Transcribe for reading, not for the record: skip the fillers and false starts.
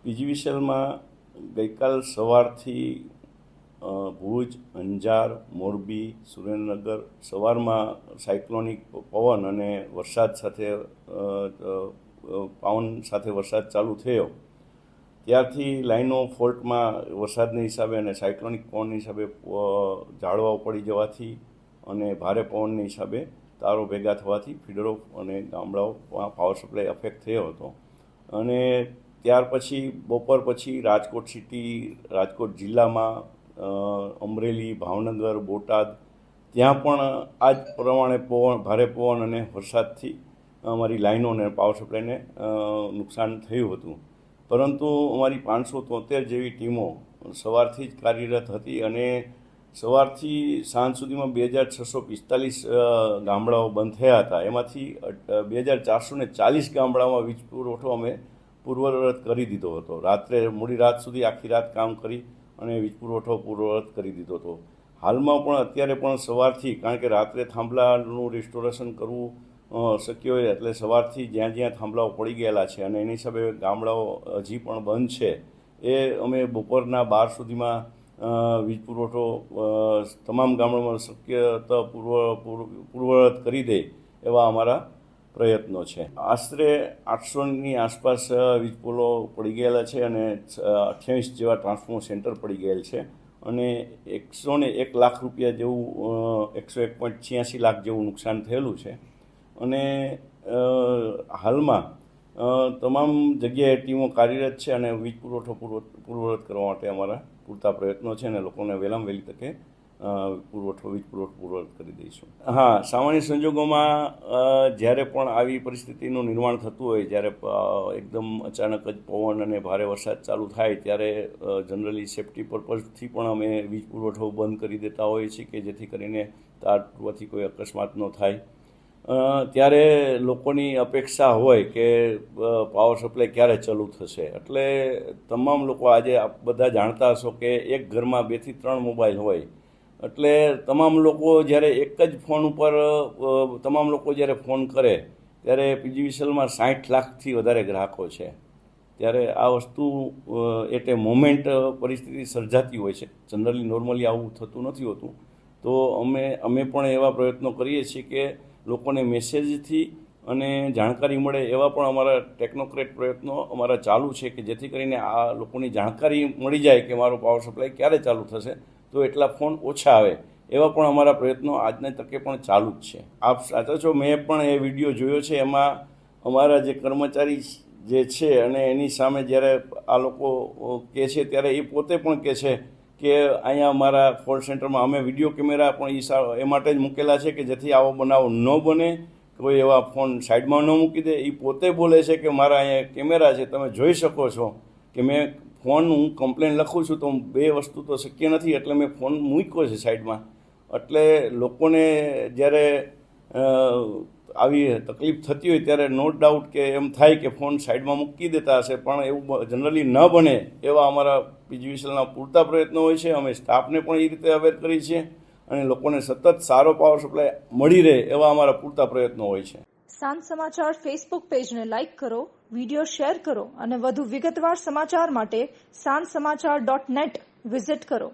પીજીવીસીએલમાં ગઈકાલ સવારથી ભુજ, અંજાર, મોરબી, સુરેન્દ્રનગર સવારમાં સાયક્લોનિક પવન અને વરસાદ સાથે પવન સાથે વરસાદ ચાલુ થયો ત્યારથી લાઈનો ફોલ્ટમાં વરસાદના હિસાબે અને સાયક્લોનિક પવનના હિસાબે ઝાડવાઓ પડી જવાથી અને ભારે પવનના હિસાબે તારો ભેગા થવાથી ફીડરો અને ગામડાઓમાં પાવર સપ્લાય અફેક્ટ થયો હતો. અને ત્યાર પછી બપોર પછી રાજકોટ સિટી, રાજકોટ જિલ્લામાં અમરેલી, ભાવનગર, બોટાદ ત્યાં પણ આ જ પ્રમાણે ભારે પવન અને વરસાદથી અમારી લાઈનો અને પાવર સપ્લાયને નુકસાન થયું હતું. પરંતુ અમારી 573 જેવી ટીમો સવારથી જ કાર્યરત હતી અને સવારથી સાંજ સુધીમાં 2645 ગામડાઓ બંધ થયા હતા. એમાંથી 2440 ગામડાઓમાં વીજ પુરવઠો અમે પૂર્વવત કરી દીધો હતો. રાત્રે મોડી રાત સુધી આખી રાત કામ કરી અને વીજ પુરવઠો પૂર્વવત કરી દીધો હતો. હાલમાં પણ અત્યારે પણ સવારથી, કારણ કે રાત્રે થાંભલાનું રિસ્ટોરેશન કરવું શક્ય હોય એટલે સવારથી જ્યાં જ્યાં થાંભલાઓ પડી ગયેલા છે અને એની હિસાબે ગામડાઓ હજી પણ બંધ છે એ અમે બપોરના 12 સુધીમાં વીજ પુરવઠો તમામ ગામડામાં શક્ય પૂર્વવત કરી દે એવા અમારા પ્રયત્નો છે. આશરે 800ની આસપાસ વીજ પોલો પડી ગયેલા છે અને 28 જેવા ટ્રાન્સફોર્મર સેન્ટર પડી ગયેલ છે અને 101 લાખ રૂપિયા જેવું 101.86 લાખ જેવું નુકસાન થયેલું છે. અને હાલમાં તમામ જગ્યાએ ટીમો કાર્યરત છે અને વીજ પુરવઠો પૂર્વવત કરવા માટે અમારા પૂરતા પ્રયત્નો છે અને લોકોને વહેલામાં વહેલી તકે વીજ પુરવઠો પૂર્વવત કરી દઈશું. હા, સામાન્ય સંજોગોમાં જ્યારે પણ આવી પરિસ્થિતિનું નિર્માણ થતું હોય, જ્યારે એકદમ અચાનક જ પવન અને ભારે વરસાદ ચાલુ થાય ત્યારે જનરલી સેફ્ટી પર્પઝથી પણ અમે વીજ પુરવઠો બંધ કરી દેતા હોઈએ છીએ કે જેથી કરીને તાર તૂટવાથી કોઈ અકસ્માત ન થાય. ત્યારે લોકોની અપેક્ષા હોય કે પાવર સપ્લાય ક્યારે ચાલુ થશે, એટલે તમામ લોકો આજે બધા જાણતા હશો કે એક ઘરમાં 2 થી 3 મોબાઈલ હોય, એટલે તમામ લોકો જ્યારે એક જ ફોન ઉપર તમામ લોકો જ્યારે ફોન કરે ત્યારે પીજીવીસીએલમાં 60 લાખથી વધારે ગ્રાહકો છે. ત્યારે આ વસ્તુ એટ એ મોમેન્ટ પરિસ્થિતિ સર્જાતી હોય છે. જનરલી નોર્મલી આવું થતું નથી હોતું. તો અમે પણ એવા પ્રયત્નો કરીએ છીએ કે લોકોને મેસેજથી અને જાણકારી મળે એવા પણ અમારા ટેકનોક્રેટ પ્રયત્નો અમારા ચાલુ છે કે જેથી કરીને આ લોકોની જાણકારી મળી જાય કે મારો પાવર સપ્લાય ક્યારે ચાલુ થશે તો એટલા ફોન ઓછા આવે એવા પણ અમારા પ્રયત્નો આજની તકે પણ ચાલુ જ છે. આપ સાચા છો, મેં પણ એ વિડીયો જોયો છે. એમાં અમારા જે કર્મચારી જે છે અને એની સામે જ્યારે આ લોકો કહે છે ત્યારે એ પોતે પણ કહે છે કે અહીંયા અમારા કોલ સેન્ટરમાં અમે વિડીયો કેમેરા પણ એ માટે જ મૂકેલા છે કે જેથી આવો બનાવ ન બને, કોઈ એવા ફોન સાઈડમાં ન મૂકી દે. એ પોતે બોલે છે કે મારા અહીંયા કેમેરા છે, તમે જોઈ શકો છો કે મેં ફોન, હું કમ્પ્લેન લખું છું તો 2 વસ્તુ તો શક્ય નથી એટલે મેં ફોન મૂક્યો છે સાઈડમાં. એટલે લોકોને જ્યારે આવી તકલીફ થતી હોય ત્યારે નો ડાઉટ કે એમ થાય કે ફોન સાઈડમાં મૂકી દેતા હશે, પણ એવું જનરલી ન બને એવા અમારા પીજીવીસીએલના પૂરતા પ્રયત્નો હોય છે. અમે સ્ટાફને પણ એ રીતે અવેર કરીએ છીએ અને લોકોને સતત સારો પાવર સપ્લાય મળી રહે એવા અમારા પૂરતા પ્રયત્નો હોય છે. સાંજ સમાચાર ફેસબુક પેજને લાઇક કરો, વિડીયો શેર કરો અને વધુ વિગતવાર સમાચાર માટે sanssamachar.net વિઝિટ કરો.